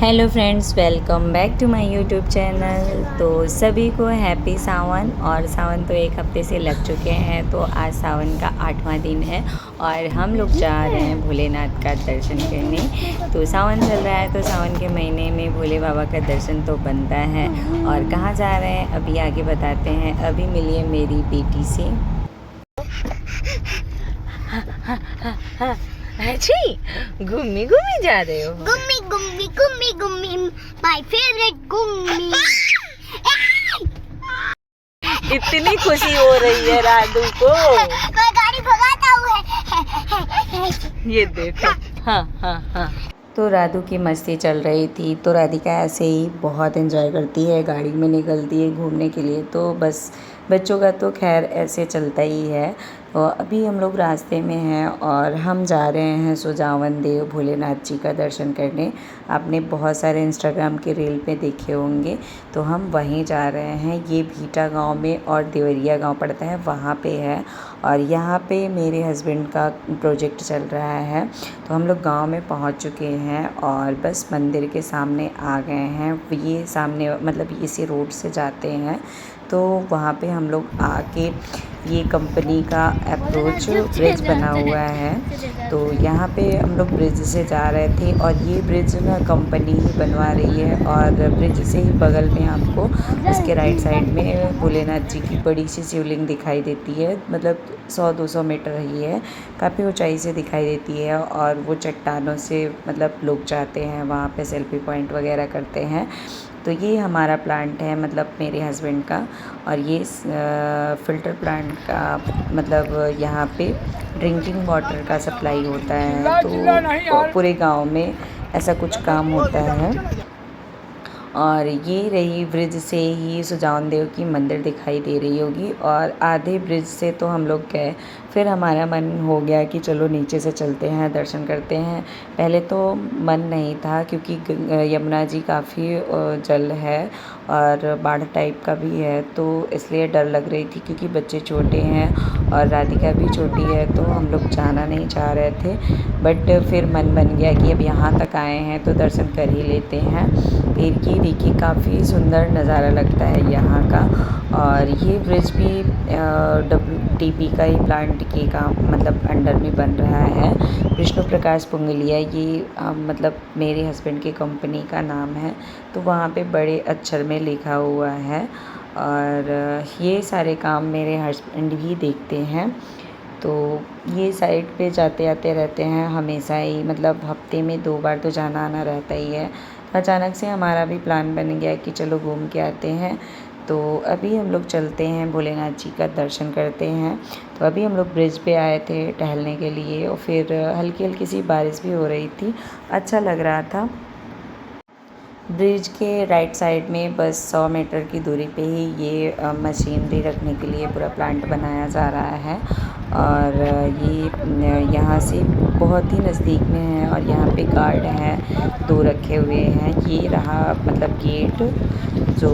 Hello friends, welcome back to my YouTube channel. तो सभी को हैप्पी सावन। और सावन तो एक हफ्ते से लग चुके हैं, तो आज सावन का 8वां दिन है और हम लोग जा रहे हैं भोलेनाथ का दर्शन करने। तो सावन चल रहा है, तो सावन के महीने में भोले बाबा का दर्शन तो बनता है। और कहाँ जा रहे हैं अभी आगे बताते हैं। अभी मिलिए मेरी बेटी से। अच्छी घूमी घूमी जा रहे हो। गुम्मी गुम्मी गुम्मी गुम्मी माय फेवरेट गुम्मी। इतनी खुशी हो रही है राधू को। कोई गाड़ी भगाता हुआ है। ये देखो। हाँ हाँ हाँ। तो राधू की मस्ती चल रही थी। तो राधिका ऐसे ही बहुत एंजॉय करती है, गाड़ी में निकलती है घूमने के लिए। तो बस बच्चों का तो खैर ऐसे चलता ही है। तो अभी हम लोग रास्ते में हैं और हम जा रहे हैं सुजावन देव भोलेनाथ जी का दर्शन करने। आपने बहुत सारे इंस्टाग्राम के रील पे देखे होंगे, तो हम वहीं जा रहे हैं। ये भीटा गांव में और देवरिया गांव पड़ता है, वहाँ पे है। और यहाँ पे मेरे हस्बैंड का प्रोजेक्ट चल रहा है। तो हम लोग गांव में पहुँच चुके हैं और बस मंदिर के सामने आ गए हैं। ये सामने मतलब इसी रोड से जाते हैं, तो वहाँ पे हम लोग आके ये कंपनी का अप्रोच ब्रिज बना हुआ है। तो यहाँ पे हम लोग ब्रिज से जा रहे थे और ये ब्रिज ना कंपनी ही बनवा रही है। और ब्रिज से ही बगल में आपको उसके राइट साइड में भोलेनाथ जी की बड़ी सी शिवलिंग दिखाई देती है। मतलब 100-200 मीटर ही है, काफ़ी ऊंचाई से दिखाई देती है। और वो चट्टानों से मतलब लोग जाते हैं वहाँ पे, सेल्फी पॉइंट वगैरह करते हैं। तो ये हमारा प्लांट है, मतलब मेरे हस्बैंड का। और ये फ़िल्टर प्लांट का मतलब यहाँ पे ड्रिंकिंग वाटर का सप्लाई होता है। तो पूरे गांव में ऐसा कुछ काम होता है। और ये रही ब्रिज से ही सुजान देव की मंदिर दिखाई दे रही होगी। और आधे ब्रिज से तो हम लोग गए, फिर हमारा मन हो गया कि चलो नीचे से चलते हैं, दर्शन करते हैं। पहले तो मन नहीं था क्योंकि यमुना जी काफ़ी जल है और बाढ़ टाइप का भी है, तो इसलिए डर लग रही थी क्योंकि बच्चे छोटे हैं और राधिका भी छोटी है, तो हम लोग जाना नहीं चाह रहे थे। बट फिर मन बन गया कि अब यहाँ तक आए हैं तो दर्शन कर ही लेते हैं। फिर ये देखिए काफ़ी सुंदर नज़ारा लगता है यहाँ का। और ये ब्रिज भी WTP का ही प्लांट के काम मतलब अंडर में बन रहा है। विष्णु प्रकाश पुंगलिया ये मतलब मेरे हस्बैंड की कंपनी का नाम है, तो वहाँ पे बड़े अक्षर में लिखा हुआ है। और ये सारे काम मेरे हस्बैंड ही देखते हैं। तो ये साइड पे जाते आते रहते हैं हमेशा ही, मतलब हफ्ते में 2 बार तो जाना आना रहता ही है। अचानक से हमारा भी प्लान बन गया कि चलो घूम के आते हैं। तो अभी हम लोग चलते हैं भोलेनाथ जी का दर्शन करते हैं। तो अभी हम लोग ब्रिज पे आए थे टहलने के लिए और फिर हल्की हल्की सी बारिश भी हो रही थी, अच्छा लग रहा था। ब्रिज के राइट साइड में बस 100 मीटर की दूरी पे ही ये मशीनरी रखने के लिए पूरा प्लांट बनाया जा रहा है। और ये यहाँ से बहुत ही नज़दीक में है और यहाँ पे गार्ड हैं 2 रखे हुए हैं। ये रहा मतलब गेट जो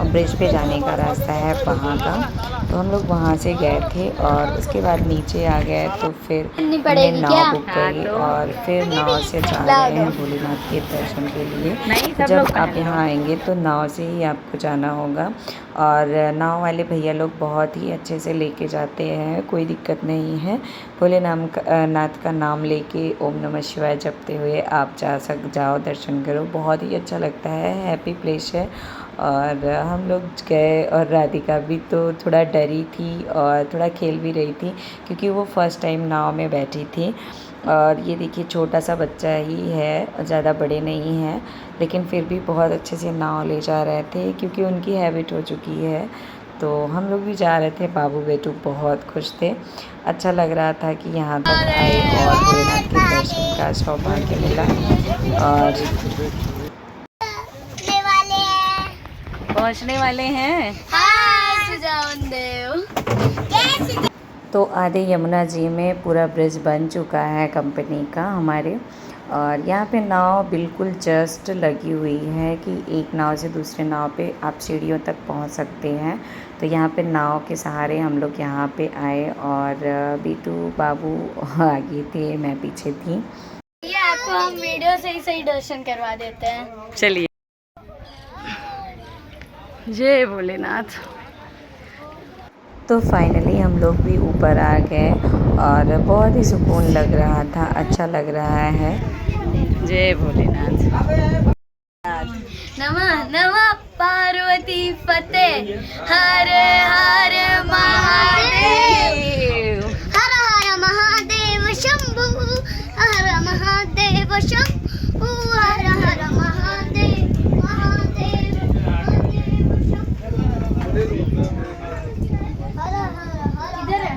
ब्रिज पे जाने का रास्ता है वहाँ का। तो हम लोग वहाँ से गए थे और उसके बाद नीचे आ गए, तो फिर हमने नाव बुक करी और फिर नाव से जा रहे हैं भोलेनाथ के दर्शन के लिए। जब आप यहाँ आएंगे तो नाव से ही आपको जाना होगा। और नाव वाले भैया लोग बहुत ही अच्छे से लेके जाते हैं, कोई दिक्कत नहीं है। भोलेनाथ का नाम लेके ओम नमः शिवाय जपते हुए आप जाओ दर्शन करो, बहुत ही अच्छा लगता है, हैप्पी प्लेस है। और हम लोग गए और राधिका भी तो थोड़ा डरी थी और थोड़ा खेल भी रही थी क्योंकि वो फ़र्स्ट टाइम नाव में बैठी थी। और ये देखिए छोटा सा बच्चा ही है, ज़्यादा बड़े नहीं हैं, लेकिन फिर भी बहुत अच्छे से नाव ले जा रहे थे क्योंकि उनकी हैबिट हो चुकी है। तो हम लोग भी जा रहे थे, बाबू बेटू बहुत खुश थे। अच्छा लग रहा था कि यहाँ तक आए और भोलेनाथ के दर्शन का सौभाग्य मिला। और पहुँचने वाले हैं। तो आधे यमुना जी में पूरा ब्रिज बन चुका है कंपनी का हमारे। और यहाँ पे नाव बिल्कुल जस्ट लगी हुई है कि एक नाव से दूसरे नाव पे आप सीढ़ियों तक पहुँच सकते हैं। तो यहाँ पे नाव के सहारे हम लोग यहाँ पे आए और बीटू बाबू आगे थे, मैं पीछे थी। ये आपको आपको हम वीडियो से ही सही दर्शन करवा देते हैं। चलिए, जय भोलेनाथ। तो फाइनली हम लोग भी ऊपर आ गए और बहुत ही सुकून लग रहा था, अच्छा लग रहा है। जय भोलेनाथ। नमः नमः पार्वती फते, हर हर महादेव, हर हर महादेव शंभु, हर महादेव शंभु, हर हर महादेव, महादेव महादेव शंभु, हर हर हर। इधर है।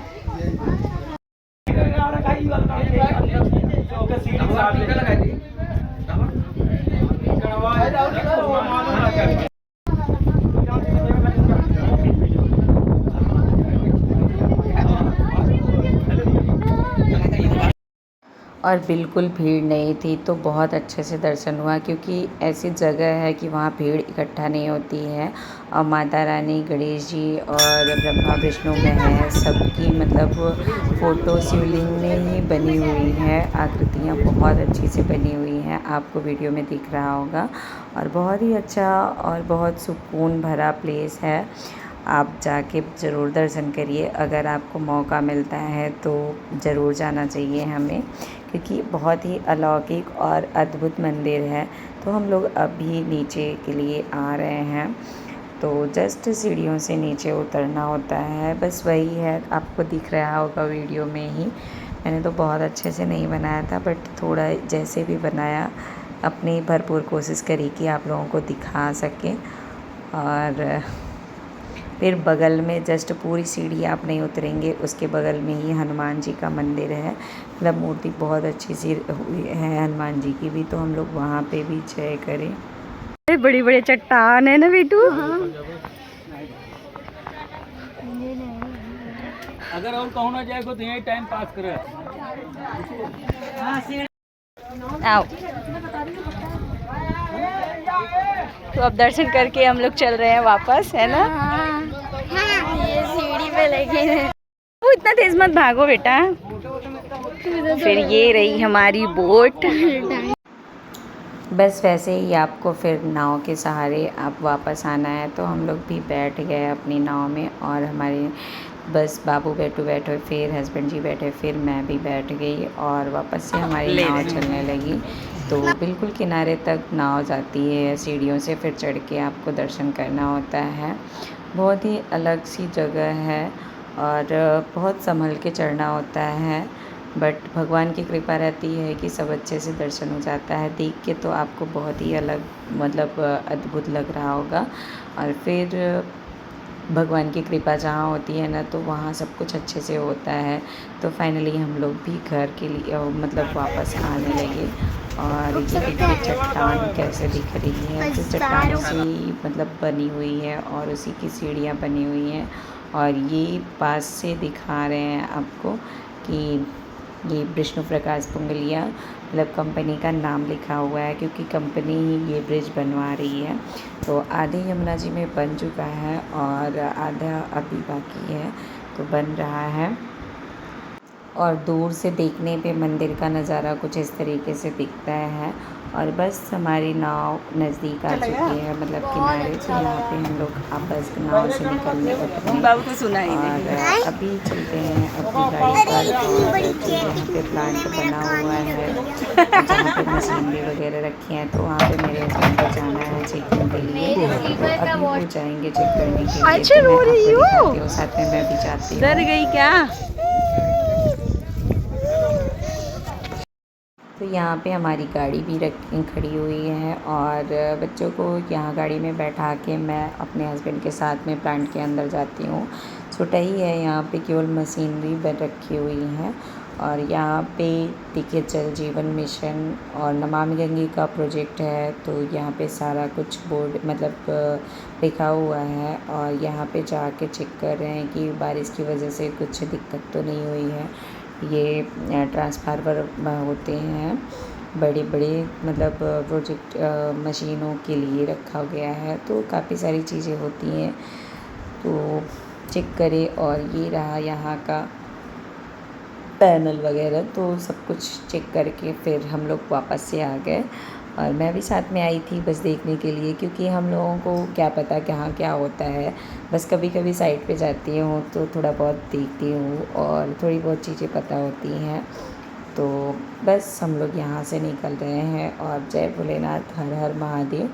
और बिल्कुल भीड़ नहीं थी, तो बहुत अच्छे से दर्शन हुआ, क्योंकि ऐसी जगह है कि वहाँ भीड़ इकट्ठा नहीं होती है। और माता रानी, गणेश जी और ब्रह्मा विष्णु में है, सबकी मतलब फ़ोटो शिवलिंग में ही बनी हुई है। आकृतियाँ बहुत अच्छी से बनी हुई हैं, आपको वीडियो में दिख रहा होगा। और बहुत ही अच्छा और बहुत सुकून भरा प्लेस है। आप जाके ज़रूर दर्शन करिए, अगर आपको मौका मिलता है तो ज़रूर जाना चाहिए हमें, क्योंकि बहुत ही अलौकिक और अद्भुत मंदिर है। तो हम लोग अभी नीचे के लिए आ रहे हैं, तो जस्ट सीढ़ियों से नीचे उतरना होता है, बस वही है। आपको दिख रहा होगा वीडियो में ही। मैंने तो बहुत अच्छे से नहीं बनाया था, बट थोड़ा जैसे भी बनाया, अपनी भरपूर कोशिश करी कि आप लोगों को दिखा सकें। और फिर बगल में जस्ट पूरी सीढ़ी आप नहीं उतरेंगे, उसके बगल में ही हनुमान जी का मंदिर है। मतलब मूर्ति बहुत अच्छी सी हुई है हनुमान जी की भी, तो हम लोग वहाँ पे भी जय करें। बड़ी बड़ी चट्टान है ना बेटू। अगर और कहूँ ना जाए तो यही टाइम पास करे। आओ, तो अब दर्शन करके हम लोग चल रहे हैं वापस, है ना। ये सीढ़ी पे लेके वो इतना तेज मत भागो बेटा। फिर ये रही हमारी बोट। बस वैसे ही आपको फिर नाव के सहारे आप वापस आना है, तो हम लोग भी बैठ गए अपनी नाव में। और हमारे बस बाबू बैठे, फिर हस्बैंड जी बैठे, फिर मैं भी बैठ गई और वापस से हमारी नाव चलने लगी। तो बिल्कुल किनारे तक नाव जाती है सीढ़ियों से, फिर चढ़ के आपको दर्शन करना होता है। बहुत ही अलग सी जगह है और बहुत संभल के चढ़ना होता है, बट भगवान की कृपा रहती है कि सब अच्छे से दर्शन हो जाता है। देख के तो आपको बहुत ही अलग मतलब अद्भुत लग रहा होगा। और फिर भगवान की कृपा जहाँ होती है ना, तो वहाँ सब कुछ अच्छे से होता है। तो फाइनली हम लोग भी घर के लिए मतलब वापस आने लगे। और ये देखिए चट्टान कैसे दिख रही है, तो चट्टानों से ही मतलब बनी हुई है और उसी की सीढ़ियाँ बनी हुई हैं। और ये पास से दिखा रहे हैं आपको कि ये विष्णु प्रकाश पुंगलिया मतलब कंपनी का नाम लिखा हुआ है, क्योंकि कंपनी ही ये ब्रिज बनवा रही है। तो आधे यमुना जी में बन चुका है और आधा अभी बाकी है, तो बन रहा है। और दूर से देखने पे मंदिर का नज़ारा कुछ इस तरीके से दिखता है। और बस हमारी नाव नज़दीक आ चुकी है, मतलब किनारे। तो यहाँ पे हम लोग आप बस नाव से निकलने उतरे और अभी चलते हैं अपनी गाड़ी पर। और यहाँ पे प्लांट बना हुआ है जहाँ पे मशीनरी वगैरह रखी हैं, तो वहाँ पे मेरे हस्बैंड को जाना है चेकिंग के लिए। तो अभी वो जाएंगे चेक करने के लिए। तो मैं आपको दिखाती हूँ, साथ में मैं भी जाती हूँ। डर गई क्या? तो यहाँ पे हमारी गाड़ी भी खड़ी हुई है और बच्चों को यहाँ गाड़ी में बैठा के मैं अपने हस्बैंड के साथ में प्लांट के अंदर जाती हूँ। छोटा ही है, यहाँ पे केवल मशीनरी रखी हुई है। और यहाँ पे देखिए जल जीवन मिशन और नमामि गंगे का प्रोजेक्ट है, तो यहाँ पे सारा कुछ बोर्ड मतलब लिखा हुआ है। और यहाँ पे जाके चेक कर रहे हैं कि बारिश की वजह से कुछ दिक्कत तो नहीं हुई है। ये ट्रांसफार्मर होते हैं बड़े बड़े मतलब प्रोजेक्ट मशीनों के लिए रखा गया है, तो काफ़ी सारी चीज़ें होती हैं, तो चेक करें। और ये रहा यहाँ का पैनल वगैरह, तो सब कुछ चेक करके फिर हम लोग वापस से आ गए। और मैं भी साथ में आई थी बस देखने के लिए, क्योंकि हम लोगों को क्या पता कहाँ क्या होता है। बस कभी कभी साइड पे जाती हूँ तो थोड़ा बहुत देखती हूँ और थोड़ी बहुत चीज़ें पता होती हैं। तो बस हम लोग यहाँ से निकल रहे हैं और जय भोलेनाथ, हर हर महादेव।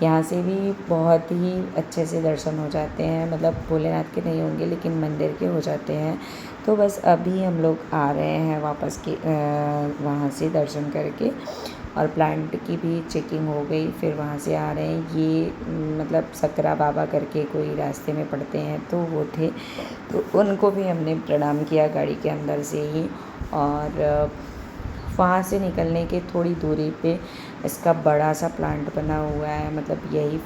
यहाँ से भी बहुत ही अच्छे से दर्शन हो जाते हैं, मतलब भोलेनाथ के नहीं होंगे लेकिन मंदिर के हो जाते हैं। तो बस अभी हम लोग आ रहे हैं वापस के वहाँ से दर्शन करके, और प्लांट की भी चेकिंग हो गई। फिर वहाँ से आ रहे हैं, ये मतलब सकरा बाबा करके कोई रास्ते में पड़ते हैं, तो वो थे, तो उनको भी हमने प्रणाम किया गाड़ी के अंदर से ही। और वहाँ से निकलने के थोड़ी दूरी पे इसका बड़ा सा प्लांट बना हुआ है, मतलब यही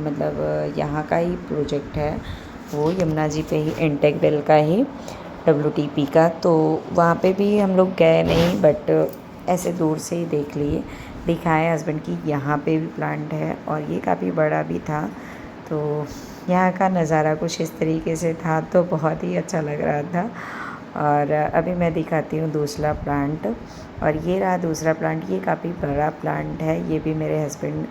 मतलब यहाँ का ही प्रोजेक्ट है वो, यमुना जी पे ही, इंटेग्रल का ही, WTP का। तो वहाँ पे भी हम लोग गए नहीं, बट ऐसे दूर से ही देख लिए, दिखाए हस्बैंड की यहाँ पे भी प्लांट है और ये काफ़ी बड़ा भी था। तो यहाँ का नज़ारा कुछ इस तरीके से था, तो बहुत ही अच्छा लग रहा था। और अभी मैं दिखाती हूँ दूसरा प्लांट, और ये रहा दूसरा प्लांट। ये काफ़ी बड़ा प्लांट है, ये भी मेरे हस्बैंड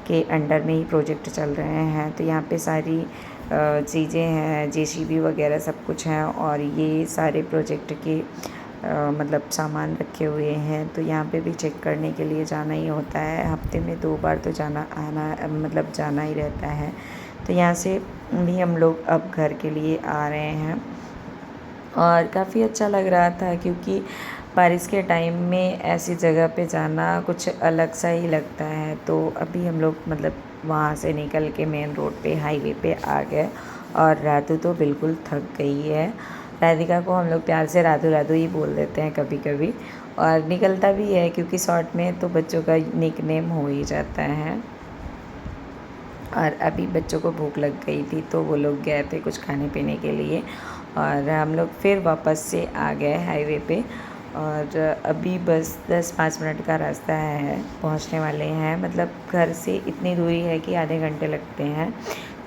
के अंडर में ही प्रोजेक्ट चल रहे हैं। तो यहाँ पे सारी चीज़ें हैं, JCB वगैरह सब कुछ हैं, और ये सारे प्रोजेक्ट के मतलब सामान रखे हुए हैं। तो यहाँ पे भी चेक करने के लिए जाना ही होता है, हफ्ते में 2 बार तो जाना आना मतलब जाना ही रहता है। तो यहाँ से भी हम लोग अब घर के लिए आ रहे हैं, और काफ़ी अच्छा लग रहा था, क्योंकि बारिश के टाइम में ऐसी जगह पे जाना कुछ अलग सा ही लगता है। तो अभी हम लोग मतलब वहाँ से निकल के मेन रोड पे, हाईवे पे आ गए, और राधू तो बिल्कुल थक गई है। राधिका को हम लोग प्यार से राधू राधू ही बोल देते हैं कभी कभी, और निकलता भी है, क्योंकि शॉर्ट में तो बच्चों का निकनेम हो ही जाता है। और अभी बच्चों को भूख लग गई थी, तो वो लोग गए थे कुछ खाने पीने के लिए, और हम लोग फिर वापस से आ गए हाईवे पे। और अभी बस 10-5 मिनट का रास्ता है, पहुंचने वाले हैं। मतलब घर से इतनी दूरी है कि आधे घंटे लगते हैं।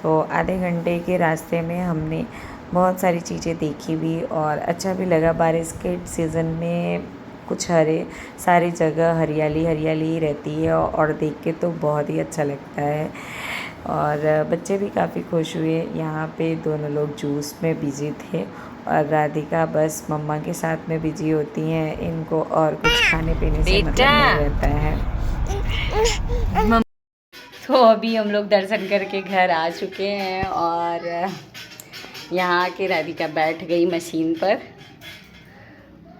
तो आधे घंटे के रास्ते में हमने बहुत सारी चीज़ें देखी भी, और अच्छा भी लगा। बारिश के सीज़न में कुछ सारी जगह हरियाली हरियाली ही रहती है, और देख के तो बहुत ही अच्छा लगता है। और बच्चे भी काफ़ी खुश हुए। यहाँ पे दोनों लोग जूस में बिजी थे, और राधिका बस मम्मा के साथ में बिजी होती हैं, इनको और कुछ खाने पीने से मतलब नहीं रहता है। तो अभी हम लोग दर्शन करके घर आ चुके हैं, और यहाँ आके राधिका बैठ गई मशीन पर।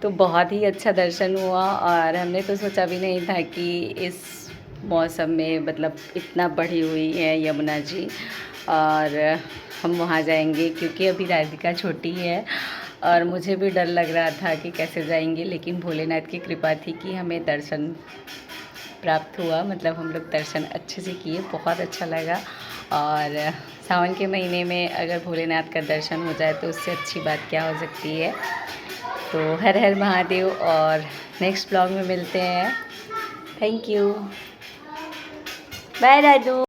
तो बहुत ही अच्छा दर्शन हुआ, और हमने तो सोचा भी नहीं था कि इस मौसम में मतलब इतना बढ़ी हुई है यमुना जी, और हम वहाँ जाएंगे, क्योंकि अभी राधिका छोटी है और मुझे भी डर लग रहा था कि कैसे जाएंगे। लेकिन भोलेनाथ की कृपा थी कि हमें दर्शन प्राप्त हुआ, मतलब हम लोग दर्शन अच्छे से किए, बहुत अच्छा लगा। और सावन के महीने में अगर भोलेनाथ का दर्शन हो जाए तो उससे अच्छी बात क्या हो सकती है। तो हर हर महादेव, और नेक्स्ट ब्लॉग में मिलते हैं। Thank you, bye Radhu.